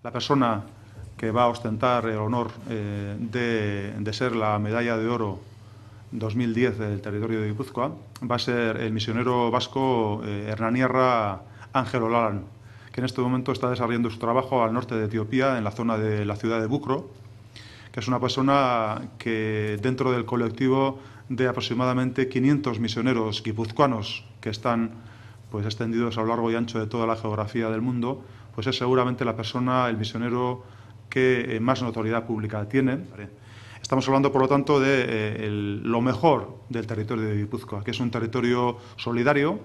La persona que va a ostentar el honor de ser la medalla de oro 2010 del territorio de Guipúzcoa va a ser el misionero vasco Hernanierra Ángel Olaran, que en este momento está desarrollando su trabajo al norte de Etiopía, en la zona de la ciudad de Bukro, que es una persona que dentro del colectivo de aproximadamente 500 misioneros guipuzcoanos que están pues extendidos a lo largo y ancho de toda la geografía del mundo, pues es seguramente la persona, el misionero que más notoriedad pública tiene. Estamos hablando, por lo tanto, de lo mejor del territorio de Guipúzcoa, que es un territorio solidario,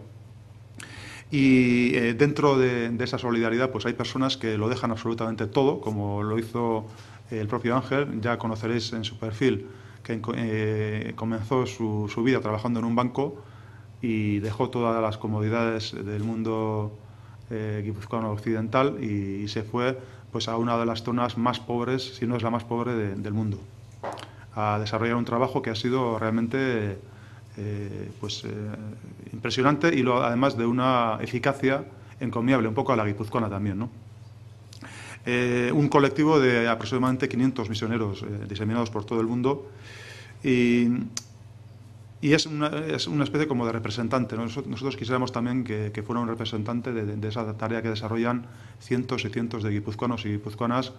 y dentro de esa solidaridad pues hay personas que lo dejan absolutamente todo, como lo hizo el propio Ángel. Ya conoceréis en su perfil que comenzó su vida trabajando en un banco y dejó todas las comodidades del mundo guipuzcoano occidental y se fue pues a una de las zonas más pobres, si no es la más pobre del mundo, a desarrollar un trabajo que ha sido realmente impresionante y además de una eficacia encomiable, un poco a la guipuzcoana también, ¿no? Un colectivo de aproximadamente 500 misioneros diseminados por todo el mundo y es una especie como de representante, ¿no? Nosotros quisiéramos también que fuera un representante de esa tarea que desarrollan cientos y cientos de guipuzcoanos y guipuzcoanas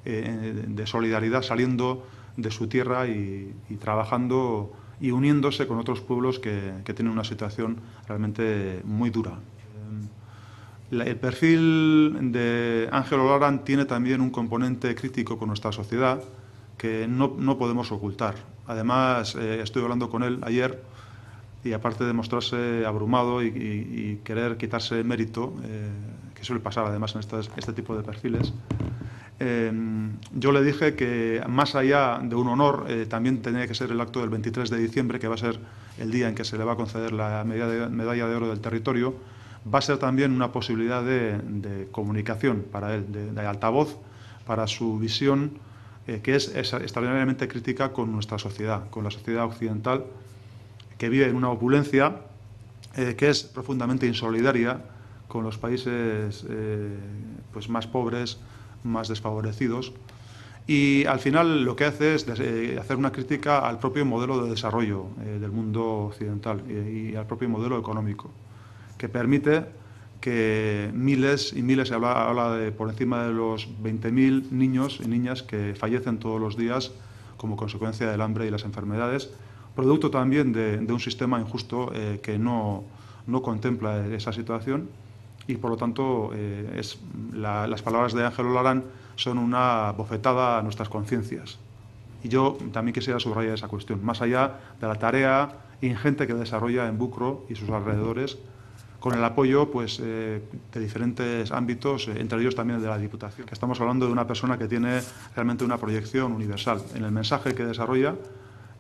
de solidaridad, saliendo de su tierra y trabajando y uniéndose con otros pueblos que tienen una situación realmente muy dura. El perfil de Ángel Olaran tiene también un componente crítico con nuestra sociedad que no podemos ocultar. Además, estuve hablando con él ayer y aparte de mostrarse abrumado y querer quitarse mérito, que suele pasar además en este tipo de perfiles, yo le dije que más allá de un honor, también tenía que ser el acto del 23 de diciembre, que va a ser el día en que se le va a conceder la medalla de oro del territorio. Va a ser también una posibilidad de comunicación para él, de altavoz para su visión, que es extraordinariamente crítica con nuestra sociedad, con la sociedad occidental, que vive en una opulencia que es profundamente insolidaria con los países pues más pobres, más desfavorecidos, y al final lo que hace es hacer una crítica al propio modelo de desarrollo del mundo occidental y al propio modelo económico, que permite que miles y miles, se habla de por encima de los 20.000 niños y niñas que fallecen todos los días como consecuencia del hambre y las enfermedades, producto también de un sistema injusto que no contempla esa situación. Y por lo tanto las palabras de Ángel Olaran son una bofetada a nuestras conciencias. Y yo también quisiera subrayar esa cuestión, más allá de la tarea ingente que desarrolla en Bukro y sus alrededores, con el apoyo pues, de diferentes ámbitos, entre ellos también de la Diputación. Que estamos hablando de una persona que tiene realmente una proyección universal en el mensaje que desarrolla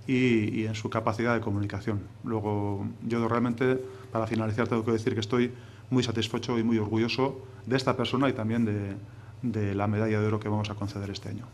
y en su capacidad de comunicación. Luego, yo realmente, para finalizar, tengo que decir que estoy muy satisfecho y muy orgulloso de esta persona y también de la medalla de oro que vamos a conceder este año.